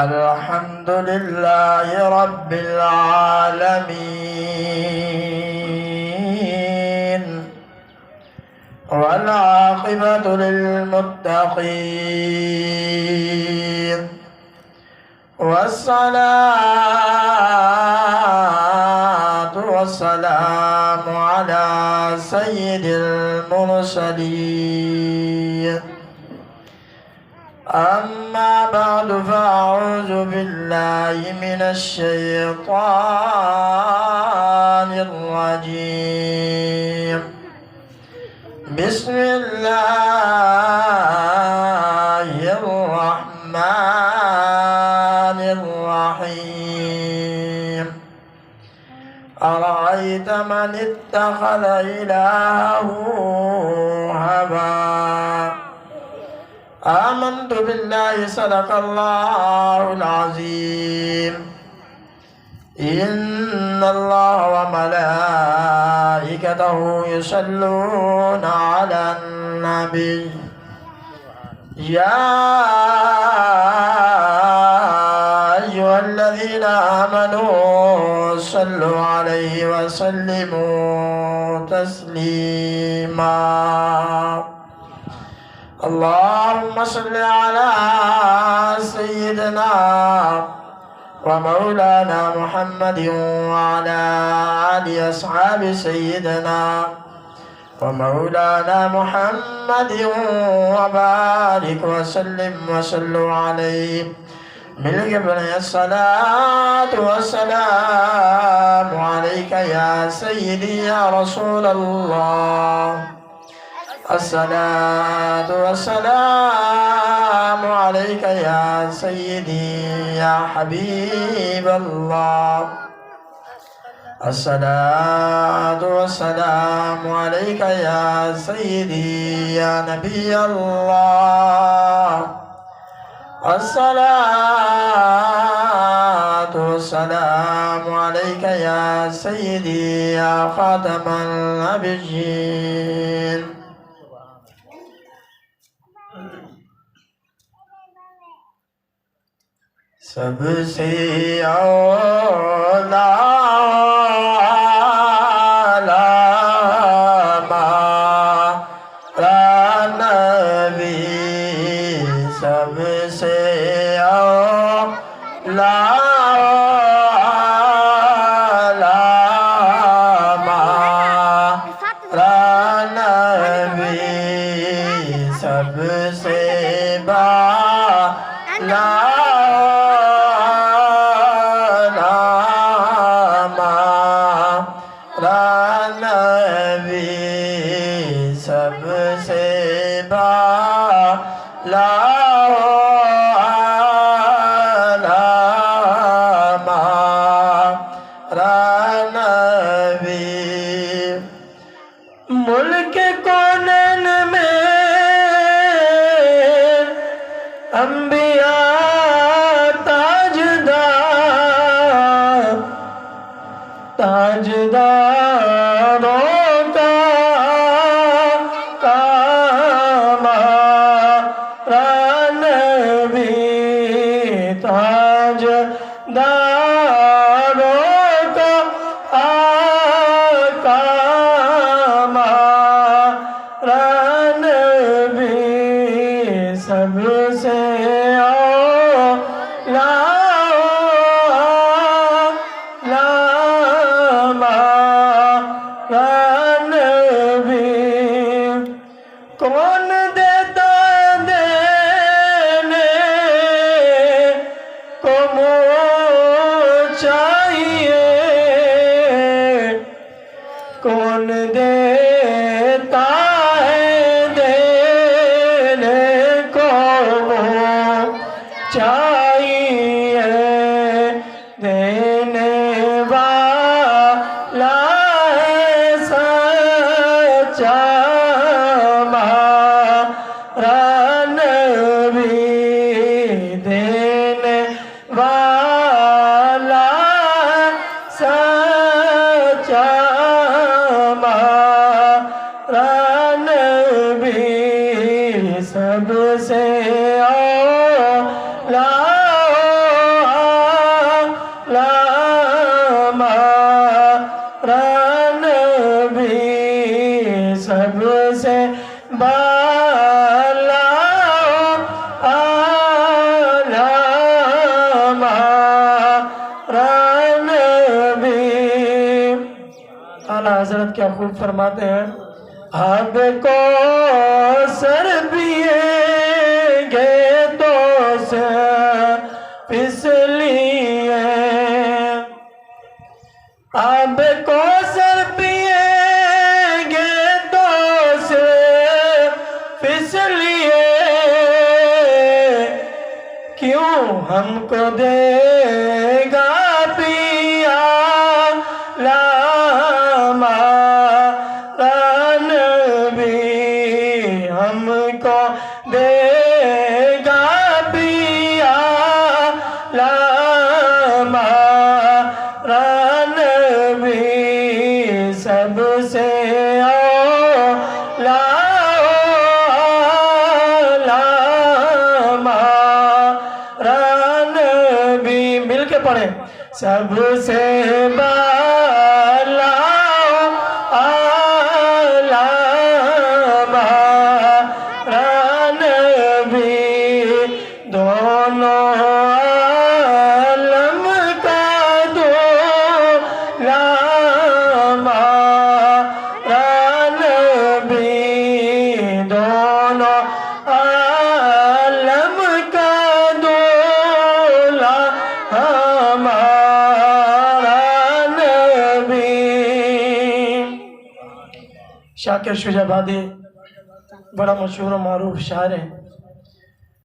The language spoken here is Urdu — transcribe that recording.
الحمد لله رب العالمين والعاقبة للمتقين والصلاة والسلام على سيد المرسلين. أما بعد فأعوذ بالله من الشيطان الرجيم. بسم الله الرحمن الرحيم. أرأيت من اتخذ إلهه هواه آمنت بالله صدق الله العظيم. إن الله وملائكته يصلون على النبي يا أيها الذين آمنوا صلوا عليه وسلموا تسليما. اللهم صل على سيدنا ومولانا محمد وعلى آل أصحاب سيدنا ومولانا محمد وبارك وسلم وصلوا عليه من قبل الصلاة والسلام عليك يا سيدي يا رسول الله. الصلاة والسلام عليك يا سيدي يا حبيب الله. الصلاة والسلام عليك يا سيدي يا نبي الله. الصلاة والسلام عليك يا سيدي يا خاتم النبيين. سب سے اولا ہمارا نبی، سب سے اولا ہمارا نبی، سب سے بالا سب سے بالا ہمارا نبی. ملک کونین میں انبیاء تاجداروں سب سے اولا ہمارا نبی. کون دیتا دینے کو منہ چاہیے، کون دیتا چاہیے، دینے والا ہے سچا ہمارا نبی، دینے والا ہے سچا ہمارا نبی. سب سب سے اولا ہمارا نبی، سب سے بالا اعلیٰ ہمارا نبی۔ اعلیٰ حضرت کیا خوب فرماتے ہیں، اب کو سر پیئیں گے تو سے پھسلیے، اب کو سر پیئیں گے تو سے پھسلیے، کیوں ہم کو دے گا پیا ہمارا نبی، ہم کو دے گا پیا ہمارا نبی، سب سے اولا ہمارا نبی۔ مل کے پڑھیں، سب سے بالا اعلیٰ ہمارا نبی، دونوں عالم کا دولا ہمارا نبی، دونوں عالم کا دولا ہمارا نبی۔ شاکر شجاع آبادی بڑا مشہور و معروف شاعر ہے۔